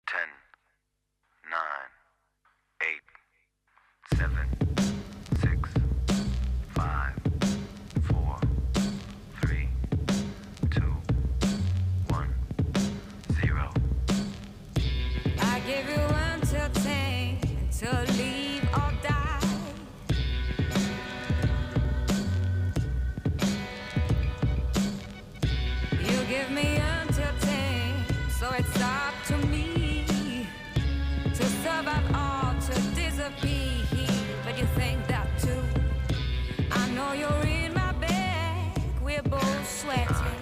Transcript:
10, 9, 8, 7, 6, 5, 4, 3, 2, 1, 0. I give you 1 till 10 to leave or die. You give me until 10, so it's up to me to survive or to disappear. But you think that too. I know you're in my bed, we're both sweating.